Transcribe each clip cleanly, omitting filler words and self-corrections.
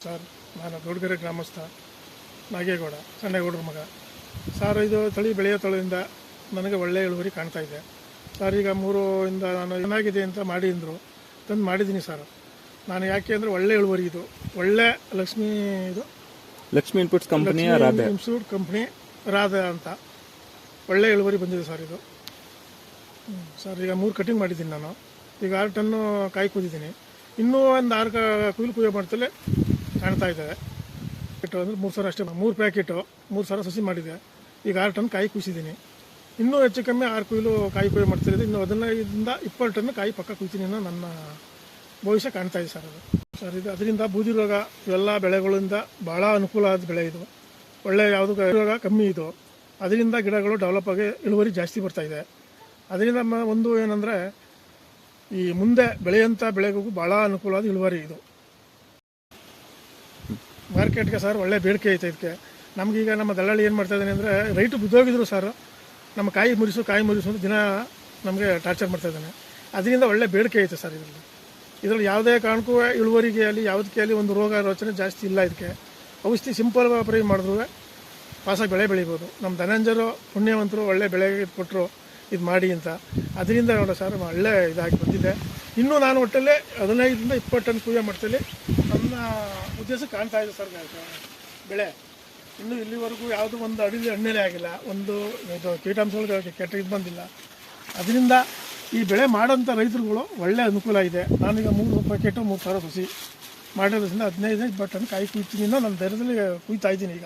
Sir, ನಾನು ದೊಡ್ಡಗೆರೆ ಗ್ರಾಮಸ್ಥ ನಾಗೇಗೌಡ, ಸಣ್ಣಗೌಡರ ಮಗ. Sir, ಇದು ತಳಿ ಬೆಳೆಯೋ ತಳಿಯಿಂದ ನನಗೆ ಒಳ್ಳೆಯ ಇಳುವರಿ ಕಾಣ್ತಾ ಇದೆ ಸರ್. ಈಗ 3 ಇಂದ ನಾನು ಏನಾಗಿದೆ ಅಂತ ಮಾಡಿದ್ರು ತಂದು ಮಾಡಿದ್ದೀನಿ ಸರ್. ನಾನು ಯಾಕೆ ಅಂದರೆ ಒಳ್ಳೆ ಇಳುವರಿ, ಇದು ಒಳ್ಳೆ ಲಕ್ಷ್ಮಿ ಇನ್ಪುಟ್ಸ್ ಕಂಪನಿಯ ಇನ್ಸ್ಟಿಟ್ಯೂಟ್ ಕಂಪ್ನಿ ರಾಧಾ ಅಂತ ಒಳ್ಳೆ ಇಳುವರಿ ಬಂದಿದೆ ಸರ್. ಇದು ಸರ್, ಈಗ 3 ಕಟಿಂಗ್ ಮಾಡಿದ್ದೀನಿ ನಾನು. ಈಗ 6 ಟನ್ನು ಕಾಯಿ ಕುಯ್ದಿದ್ದೀನಿ. ಇನ್ನೂ ಒಂದು 6 ಕುಯ್ಲು ಕುಯ್ಯೋ ಮಾಡ್ತಲೇ ಕಾಣ್ತಾ ಇದ್ದಾವೆ. ಅಂದರೆ 3 ಸಾವಿರ ಅಷ್ಟೇ, 3 ಪ್ಯಾಕೆಟು 3 ಸಾವಿರ ಸಸಿ ಮಾಡಿದೆ. ಈಗ 6 ಟನ್ ಕಾಯಿ ಕುಯ್ಸಿದ್ದೀನಿ. ಇನ್ನೂ ಹೆಚ್ಚು ಕಮ್ಮಿ 6 ಕುಯ್ಲು ಕಾಯಿ ಕುಯ್ಯೋ ಮಾಡ್ತಿರೋದು. ಇನ್ನು 15ರಿಂದ 20 ಟನ್ ಕಾಯಿ ಪಕ್ಕ ಕುಯ್ತೀನಿ ಅನ್ನೋ ನನ್ನ ಭವಿಷ್ಯ ಕಾಣ್ತಾ ಇದೆ ಸರ್. ಸರ್, ಇದು ಅದರಿಂದ ಬೂದಿ ರೋಗ ಇವೆಲ್ಲ ಬೆಳೆಗಳಿಂದ ಭಾಳ ಅನುಕೂಲ ಆದ ಬೆಳೆ ಇದು. ಒಳ್ಳೆ ಯಾವುದು ರೋಗ ಕಮ್ಮಿ ಇದು. ಅದರಿಂದ ಗಿಡಗಳು ಡೆವಲಪ್ ಆಗಿ ಇಳುವರಿ ಜಾಸ್ತಿ ಬರ್ತಾಯಿದೆ. ಅದರಿಂದ ಒಂದು ಏನಂದರೆ ಈ ಮುಂದೆ ಬೆಳೆಯೋಂಥ ಬೆಳೆಗೂ ಭಾಳ ಅನುಕೂಲ ಆದ ಇಳುವರಿ ಇದು. ಮಾರ್ಕೆಟ್ಗೆ ಸರ್ ಒಳ್ಳೆ ಬೇಡಿಕೆ ಐತೆ ಇದಕ್ಕೆ. ನಮಗೀಗ ನಮ್ಮ ದಳ್ಳಾಳಿ ಏನು ಮಾಡ್ತಾ ಇದ್ದಾನೆ ಅಂದರೆ, ರೈಟು ಬಿದ್ದೋಗಿದ್ರು ಸರ್, ನಮ್ಮ ಕಾಯಿ ಮುರಿಸು ಅಂತ ದಿನ ನಮಗೆ ಟಾರ್ಚರ್ ಮಾಡ್ತಾ ಇದ್ದಾನೆ. ಅದರಿಂದ ಒಳ್ಳೆ ಬೇಡಿಕೆ ಐತೆ ಸರ್. ಇದರಲ್ಲಿ ಯಾವುದೇ ಕಾರಣಕ್ಕೂ ಇಳುವರಿಗೆ ಅಲ್ಲಿ ಯಾವುದಕ್ಕೆ ಅಲ್ಲಿ ಒಂದು ರೋಗ ರೋಚನೆ ಜಾಸ್ತಿ ಇಲ್ಲ. ಇದಕ್ಕೆ ಔಷಧಿ ಸಿಂಪಲ್ ಪ್ರಯೋಗ ಮಾಡಿದ್ರು ಪಾಸಾಗಿ ಬೆಳೆ ಬೆಳಿಬೋದು. ನಮ್ಮ ಧನಂಜರು ಪುಣ್ಯವಂತರು ಒಳ್ಳೆ ಬೆಳೆ ಕೊಟ್ಟರು ಇದು ಮಾಡಿ ಅಂತ. ಅದರಿಂದ ನೋಡ ಸರ್ ಒಳ್ಳೆ ಇದಾಗಿ ಬಂದಿದೆ. ಇನ್ನೂ ನಾನು ಒಟ್ಟಲ್ಲೇ 15ರಿಂದ 20 ಟನ್ ಕುಯ್ಯೋ ಮಟ್ಟದಲ್ಲಿ ನನ್ನ ಉದ್ದೇಶ ಕಾಣ್ತಾ ಇದೆ ಸರ್. ಬೆಳೆ ಇನ್ನೂ ಇಲ್ಲಿವರೆಗೂ ಯಾವುದೂ ಒಂದು ಅಡಿಲಿ ಹಣ್ಣೆಲೆ ಆಗಿಲ್ಲ, ಒಂದು ಇದು ಕೀಟಾಂಶಗಳು ಕೆಟ್ಟ ಇದು ಬಂದಿಲ್ಲ. ಅದರಿಂದ ಈ ಬೆಳೆ ಮಾಡೋಂಥ ರೈತರುಗಳು ಒಳ್ಳೆ ಅನುಕೂಲ ಇದೆ. ನಾನೀಗ 3 ಪ್ಯಾಕೆಟು 3 ಸಾವಿರ ಸಸಿ ಮಾಡೋದ್ರಿಂದ 15-20 ಟನ್ ಕಾಯಿ ಕುಯ್ತೀನಿ. ನನ್ನ ಧೈರ್ಯದಲ್ಲಿ ಕುಯ್ತಾ ಇದ್ದೀನಿ.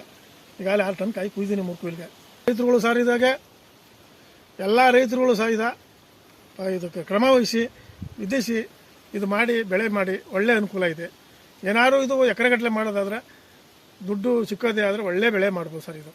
ಈಗಾಗಲೇ 6 ಟನ್ ಕಾಯಿ ಕುಯ್ದೀನಿ 3 ಕುಯ್ಲಿಗೆ. ರೈತರುಗಳು ಸರ್ ಇದಾಗೆ ಎಲ್ಲ ರೈತರುಗಳು ಸಹ ಇದಕ್ಕೆ ಕ್ರಮ ವಹಿಸಿ ವಿಧಿಸಿ ಇದು ಮಾಡಿ ಬೆಳೆ ಮಾಡಿ ಒಳ್ಳೆ ಅನುಕೂಲ ಇದೆ. ಏನಾದ್ರು ಇದು ಎಕರೆಗಟ್ಟಲೆ ಮಾಡೋದಾದರೆ ದುಡ್ಡು ಸಿಕ್ಕೋದೇ ಆದರೆ ಒಳ್ಳೆ ಬೆಳೆ ಮಾಡ್ಬೋದು ಸರ್ ಇದು.